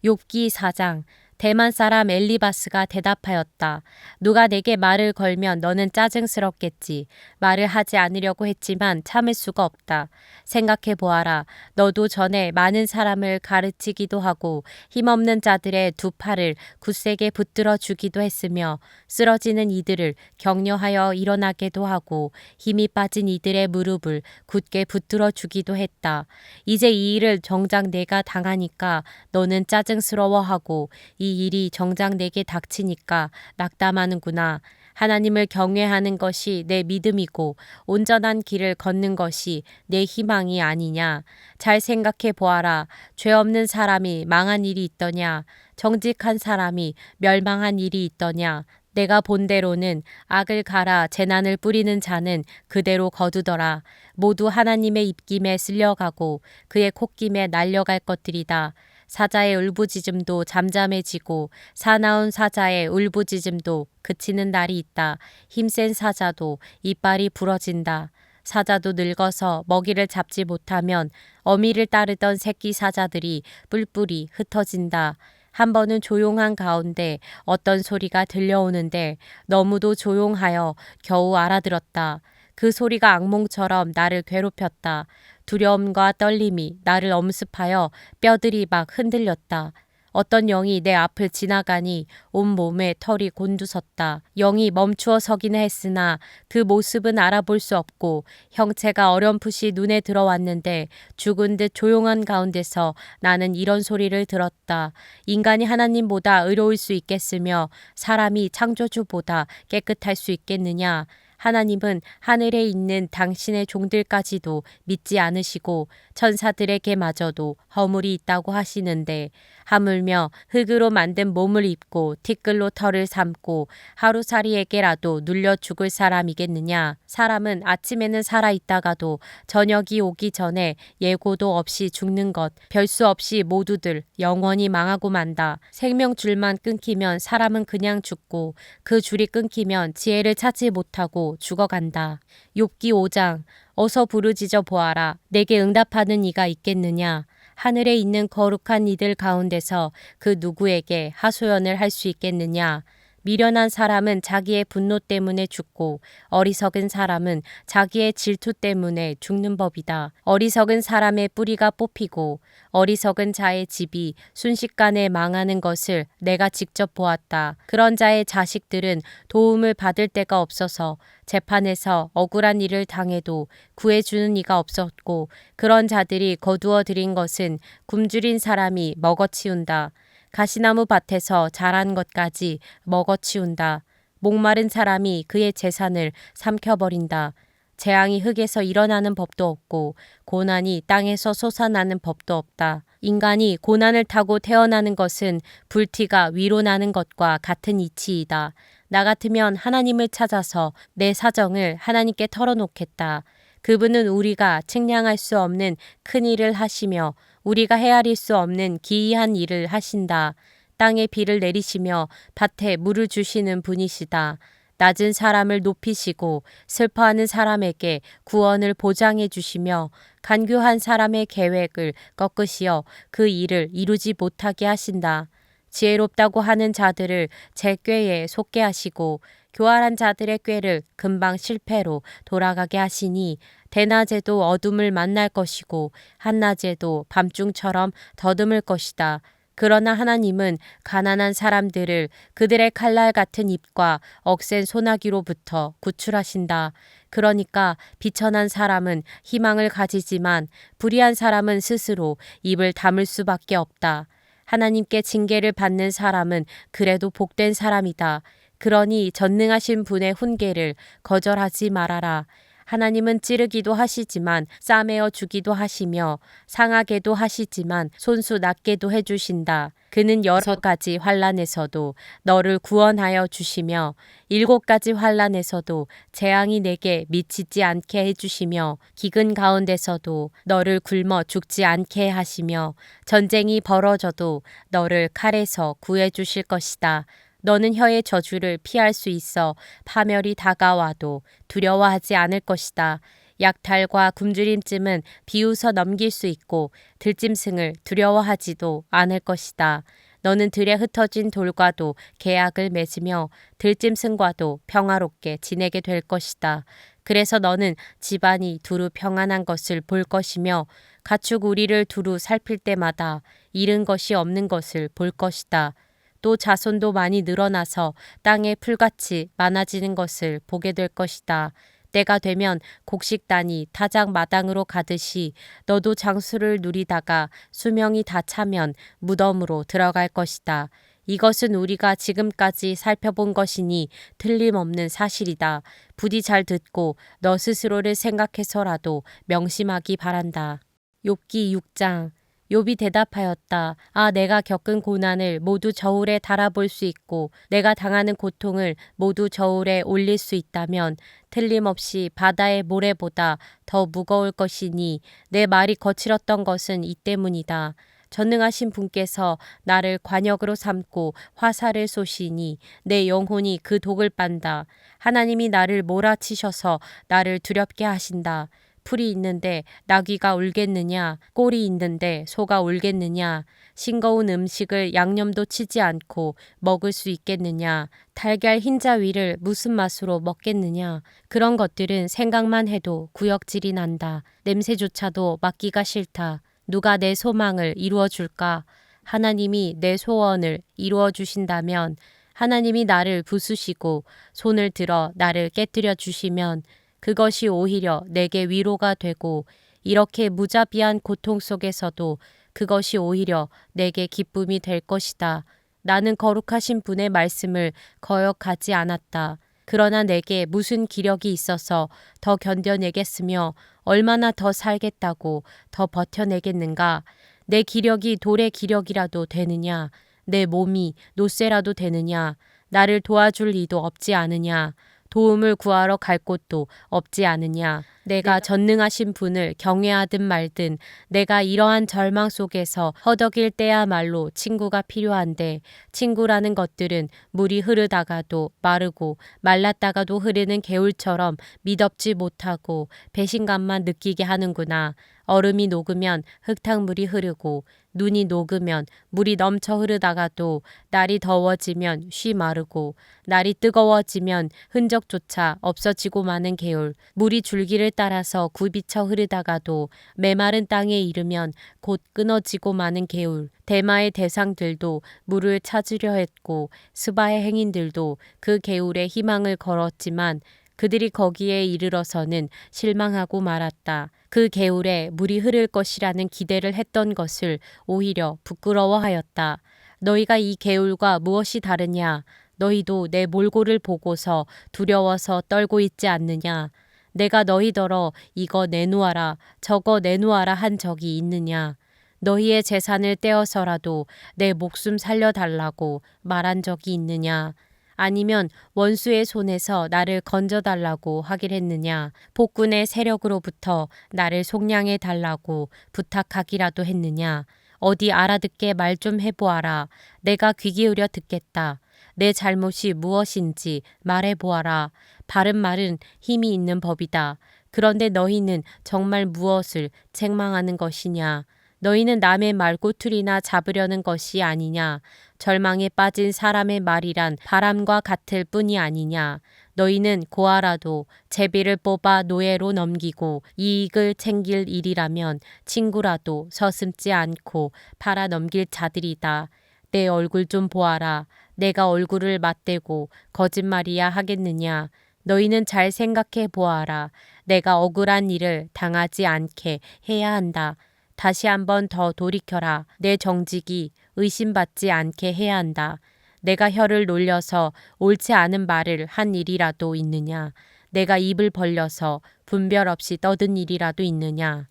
욥기 4장. 대만 사람 엘리바스가 대답하였다. 누가 내게 말을 걸면 너는 짜증스럽겠지. 말을 하지 않으려고 했지만 참을 수가 없다. 생각해 보아라. 너도 전에 많은 사람을 가르치기도 하고 힘없는 자들의 두 팔을 굳세게 붙들어 주기도 했으며 쓰러지는 이들을 격려하여 일어나게도 하고 힘이 빠진 이들의 무릎을 굳게 붙들어 주기도 했다. 이제 이 일을 정작 내가 당하니까 너는 짜증스러워하고 이 일이 정작 내게 닥치니까 낙담하는구나. 하나님을 경외하는 것이 내 믿음이고 온전한 길을 걷는 것이 내 희망이 아니냐. 잘 생각해 보아라. 죄 없는 사람이 망한 일이 있더냐. 정직한 사람이 멸망한 일이 있더냐. 내가 본대로는 악을 갈아 재난을 뿌리는 자는 그대로 거두더라. 모두 하나님의 입김에 쓸려가고 그의 콧김에 날려갈 것들이다. 사자의 울부짖음도 잠잠해지고 사나운 사자의 울부짖음도 그치는 날이 있다. 힘센 사자도 이빨이 부러진다. 사자도 늙어서 먹이를 잡지 못하면 어미를 따르던 새끼 사자들이 뿔뿔이 흩어진다. 한 번은 조용한 가운데 어떤 소리가 들려오는데 너무도 조용하여 겨우 알아들었다. 그 소리가 악몽처럼 나를 괴롭혔다. 두려움과 떨림이 나를 엄습하여 뼈들이 막 흔들렸다. 어떤 영이 내 앞을 지나가니 온몸에 털이 곤두섰다. 영이 멈추어 서기는 했으나 그 모습은 알아볼 수 없고 형체가 어렴풋이 눈에 들어왔는데 죽은 듯 조용한 가운데서 나는 이런 소리를 들었다. 인간이 하나님보다 의로울 수 있겠으며 사람이 창조주보다 깨끗할 수 있겠느냐. 하나님은 하늘에 있는 당신의 종들까지도 믿지 않으시고 천사들에게마저도 허물이 있다고 하시는데 하물며 흙으로 만든 몸을 입고 티끌로 털을 삼고 하루살이에게라도 눌려 죽을 사람이겠느냐. 사람은 아침에는 살아있다가도 저녁이 오기 전에 예고도 없이 죽는 것 별수 없이 모두들 영원히 망하고 만다. 생명줄만 끊기면 사람은 그냥 죽고 그 줄이 끊기면 지혜를 찾지 못하고 죽어간다. 욥기 5장. 어서 부르짖어 보아라. 내게 응답하는 이가 있겠느냐. 하늘에 있는 거룩한 이들 가운데서 그 누구에게 하소연을 할 수 있겠느냐. 미련한 사람은 자기의 분노 때문에 죽고 어리석은 사람은 자기의 질투 때문에 죽는 법이다. 어리석은 사람의 뿌리가 뽑히고 어리석은 자의 집이 순식간에 망하는 것을 내가 직접 보았다. 그런 자의 자식들은 도움을 받을 데가 없어서 재판에서 억울한 일을 당해도 구해주는 이가 없었고 그런 자들이 거두어 들인 것은 굶주린 사람이 먹어치운다. 가시나무 밭에서 자란 것까지 먹어치운다. 목마른 사람이 그의 재산을 삼켜버린다. 재앙이 흙에서 일어나는 법도 없고 고난이 땅에서 솟아나는 법도 없다. 인간이 고난을 타고 태어나는 것은 불티가 위로 나는 것과 같은 이치이다. 나 같으면 하나님을 찾아서 내 사정을 하나님께 털어놓겠다. 그분은 우리가 측량할 수 없는 큰 일을 하시며 우리가 헤아릴 수 없는 기이한 일을 하신다. 땅에 비를 내리시며 밭에 물을 주시는 분이시다. 낮은 사람을 높이시고 슬퍼하는 사람에게 구원을 보장해 주시며 간교한 사람의 계획을 꺾으시어 그 일을 이루지 못하게 하신다. 지혜롭다고 하는 자들을 제 꾀에 속게 하시고 교활한 자들의 꾀를 금방 실패로 돌아가게 하시니 대낮에도 어둠을 만날 것이고 한낮에도 밤중처럼 더듬을 것이다. 그러나 하나님은 가난한 사람들을 그들의 칼날 같은 입과 억센 소나기로부터 구출하신다. 그러니까 비천한 사람은 희망을 가지지만 불의한 사람은 스스로 입을 다물 수밖에 없다. 하나님께 징계를 받는 사람은 그래도 복된 사람이다. 그러니 전능하신 분의 훈계를 거절하지 말아라. 하나님은 찌르기도 하시지만 싸매어 주기도 하시며 상하게도 하시지만 손수 낫게도 해주신다. 그는 6가지 환난에서도 너를 구원하여 주시며 7가지 환난에서도 재앙이 내게 미치지 않게 해주시며 기근 가운데서도 너를 굶어 죽지 않게 하시며 전쟁이 벌어져도 너를 칼에서 구해 주실 것이다. 너는 혀의 저주를 피할 수 있어 파멸이 다가와도 두려워하지 않을 것이다. 약탈과 굶주림쯤은 비웃어 넘길 수 있고 들짐승을 두려워하지도 않을 것이다. 너는 들에 흩어진 돌과도 계약을 맺으며 들짐승과도 평화롭게 지내게 될 것이다. 그래서 너는 집안이 두루 평안한 것을 볼 것이며 가축 우리를 두루 살필 때마다 잃은 것이 없는 것을 볼 것이다. 또 자손도 많이 늘어나서 땅에 풀같이 많아지는 것을 보게 될 것이다. 때가 되면 곡식단이 타작 마당으로 가듯이 너도 장수를 누리다가 수명이 다 차면 무덤으로 들어갈 것이다. 이것은 우리가 지금까지 살펴본 것이니 틀림없는 사실이다. 부디 잘 듣고 너 스스로를 생각해서라도 명심하기 바란다. 욥기 6장. 욥이 대답하였다. 아, 내가 겪은 고난을 모두 저울에 달아볼 수 있고 내가 당하는 고통을 모두 저울에 올릴 수 있다면 틀림없이 바다의 모래보다 더 무거울 것이니 내 말이 거칠었던 것은 이 때문이다. 전능하신 분께서 나를 관역으로 삼고 화살을 쏘시니 내 영혼이 그 독을 빤다. 하나님이 나를 몰아치셔서 나를 두렵게 하신다. 풀이 있는데 나귀가 울겠느냐? 꼴이 있는데 소가 울겠느냐? 싱거운 음식을 양념도 치지 않고 먹을 수 있겠느냐? 달걀 흰자 위를 무슨 맛으로 먹겠느냐? 그런 것들은 생각만 해도 구역질이 난다. 냄새조차도 맡기가 싫다. 누가 내 소망을 이루어 줄까? 하나님이 내 소원을 이루어 주신다면, 하나님이 나를 부수시고 손을 들어 나를 깨뜨려 주시면 그것이 오히려 내게 위로가 되고 이렇게 무자비한 고통 속에서도 그것이 오히려 내게 기쁨이 될 것이다. 나는 거룩하신 분의 말씀을 거역하지 않았다. 그러나 내게 무슨 기력이 있어서 더 견뎌내겠으며 얼마나 더 살겠다고 더 버텨내겠는가? 내 기력이 돌의 기력이라도 되느냐? 내 몸이 노쇠라도 되느냐? 나를 도와줄 이도 없지 않으냐? 도움을 구하러 갈 곳도 없지 않으냐. 내가 전능하신 분을 경외하든 말든 내가 이러한 절망 속에서 허덕일 때야말로 친구가 필요한데 친구라는 것들은 물이 흐르다가도 마르고 말랐다가도 흐르는 개울처럼 미덥지 못하고 배신감만 느끼게 하는구나. 얼음이 녹으면 흙탕물이 흐르고 눈이 녹으면 물이 넘쳐 흐르다가도 날이 더워지면 쉬 마르고 날이 뜨거워지면 흔적조차 없어지고 마는 개울, 물이 줄기를 따라서 굽이쳐 흐르다가도 메마른 땅에 이르면 곧 끊어지고 마는 개울, 대마의 대상들도 물을 찾으려 했고 스바의 행인들도 그 개울에 희망을 걸었지만 그들이 거기에 이르러서는 실망하고 말았다. 그 개울에 물이 흐를 것이라는 기대를 했던 것을 오히려 부끄러워하였다. 너희가 이 개울과 무엇이 다르냐? 너희도 내 몰골을 보고서 두려워서 떨고 있지 않느냐? 내가 너희더러 이거 내놓아라, 저거 내놓아라 한 적이 있느냐? 너희의 재산을 떼어서라도 내 목숨 살려달라고 말한 적이 있느냐? 아니면 원수의 손에서 나를 건져달라고 하길 했느냐? 폭군의 세력으로부터 나를 속량해 달라고 부탁하기라도 했느냐? 어디 알아듣게 말 좀 해보아라. 내가 귀 기울여 듣겠다. 내 잘못이 무엇인지 말해보아라. 바른 말은 힘이 있는 법이다. 그런데 너희는 정말 무엇을 책망하는 것이냐? 너희는 남의 말꼬투리나 잡으려는 것이 아니냐? 절망에 빠진 사람의 말이란 바람과 같을 뿐이 아니냐? 너희는 고아라도 제비를 뽑아 노예로 넘기고 이익을 챙길 일이라면 친구라도 서슴지 않고 팔아 넘길 자들이다. 내 얼굴 좀 보아라. 내가 얼굴을 맞대고 거짓말이야 하겠느냐? 너희는 잘 생각해 보아라. 내가 억울한 일을 당하지 않게 해야 한다. 다시 한번 더 돌이켜라. 내 정직이 의심받지 않게 해야 한다. 내가 혀를 놀려서 옳지 않은 말을 한 일이라도 있느냐? 내가 입을 벌려서 분별 없이 떠든 일이라도 있느냐?